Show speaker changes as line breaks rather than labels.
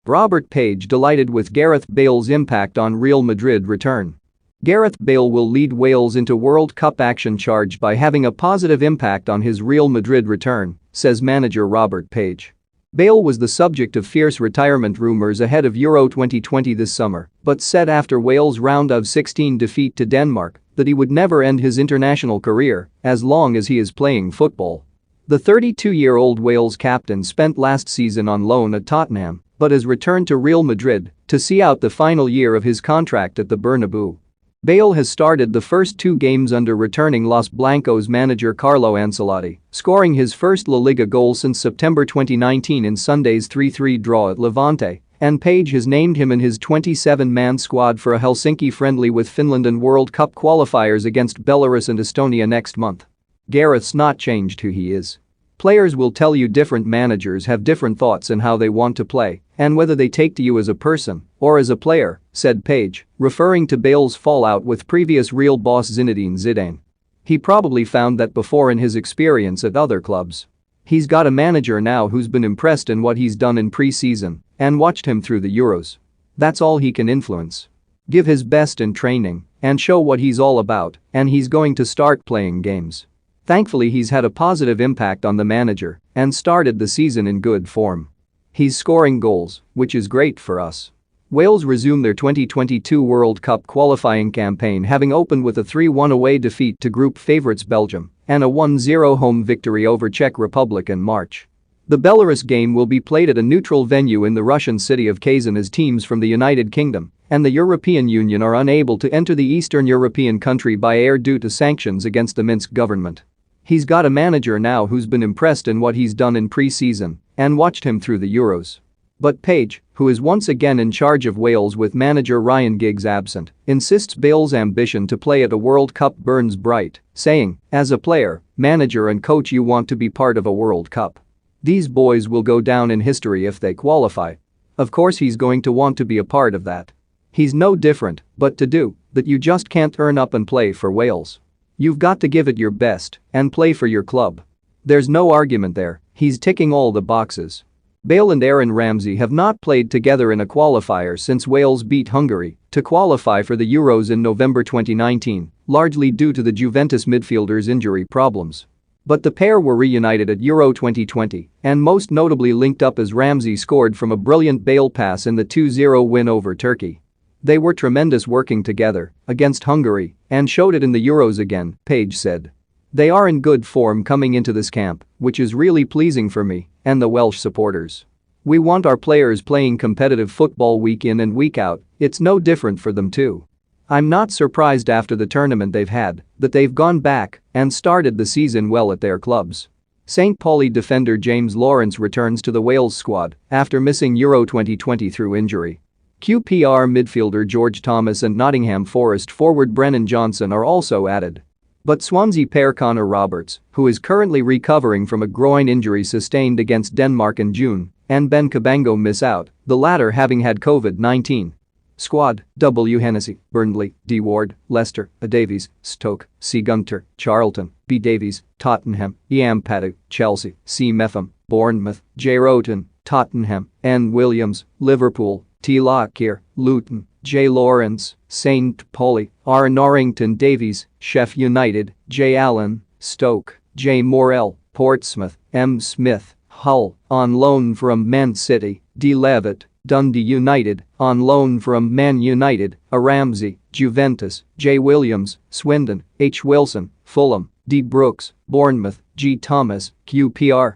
Robert Page delighted with Gareth Bale's impact on Real Madrid return. Gareth Bale will lead Wales into World Cup action charged by having a positive impact on his Real Madrid return, says manager Robert Page. Bale was the subject of fierce retirement rumours ahead of Euro 2020 this summer, but said after Wales' round of 16 defeat to Denmark that he would never end his international career as long as he is playing football. The 32-year-old Wales captain spent last season on loan at Tottenham but has returned to Real Madrid to see out the final year of his contract at the Bernabeu. Bale has started the first two games under returning Los Blancos manager Carlo Ancelotti, scoring his first La Liga goal since September 2019 in Sunday's 3-3 draw at Levante, and Page has named him in his 27-man squad for a Helsinki friendly with Finland and World Cup qualifiers against Belarus and Estonia next month. Gareth's not changed who he is. Players will tell you different managers have different thoughts on how they want to play and whether they take to you as a person or as a player, said Page, referring to Bale's fallout with previous Real boss Zinedine Zidane. He probably found that before in his experience at other clubs. He's got a manager now who's been impressed in what he's done in pre-season and watched him through the Euros. That's all he can influence. Give his best in training and show what he's all about, and he's going to start playing games. Thankfully, he's had a positive impact on the manager and started the season in good form. He's scoring goals, which is great for us. Wales resume their 2022 World Cup qualifying campaign, having opened with a 3-1 away defeat to group favourites Belgium and a 1-0 home victory over Czech Republic in March. The Belarus game will be played at a neutral venue in the Russian city of Kazan as teams from the United Kingdom and the European Union are unable to enter the Eastern European country by air due to sanctions against the Minsk government. He's got a manager now who's been impressed in what he's done in pre-season and watched him through the Euros. But Page, who is once again in charge of Wales with manager Ryan Giggs absent, insists Bale's ambition to play at a World Cup burns bright, saying, "As a player, manager and coach you want to be part of a World Cup. These boys will go down in history if they qualify." Of course he's going to want to be a part of that. He's no different, but to do that you just can't turn up and play for Wales. You've got to give it your best and play for your club. There's no argument there, he's ticking all the boxes. Bale and Aaron Ramsey have not played together in a qualifier since Wales beat Hungary to qualify for the Euros in November 2019, largely due to the Juventus midfielder's injury problems. But the pair were reunited at Euro 2020 and most notably linked up as Ramsey scored from a brilliant Bale pass in the 2-0 win over Turkey. They were tremendous working together against Hungary and showed it in the Euros again, Page said. They are in good form coming into this camp, which is really pleasing for me and the Welsh supporters. We want our players playing competitive football week in and week out, it's no different for them too. I'm not surprised after the tournament they've had that they've gone back and started the season well at their clubs. St. Pauli defender James Lawrence returns to the Wales squad after missing Euro 2020 through injury. QPR midfielder George Thomas and Nottingham Forest forward Brennan Johnson are also added. But Swansea pair Connor Roberts, who is currently recovering from a groin injury sustained against Denmark in June, and Ben Cabango miss out, the latter having had COVID-19. Squad: W. Hennessy, Burnley, D. Ward, Leicester, A. Davies, Stoke, C. Gunter, Charlton, B. Davies, Tottenham, E. Ampadu, Chelsea, C. Metham, Bournemouth, J. Roten, Tottenham, N. Williams, Liverpool, T. Lockyer, Luton, J. Lawrence, St. Pauli, R. Norrington Davies, Sheff United, J. Allen, Stoke, J. Morrell, Portsmouth, M. Smith, Hull, on loan from Man City, D. Levitt, Dundee United, on loan from Man United, A. Ramsey, Juventus, J. Williams, Swindon, H. Wilson, Fulham, D. Brooks, Bournemouth, G. Thomas, QPR.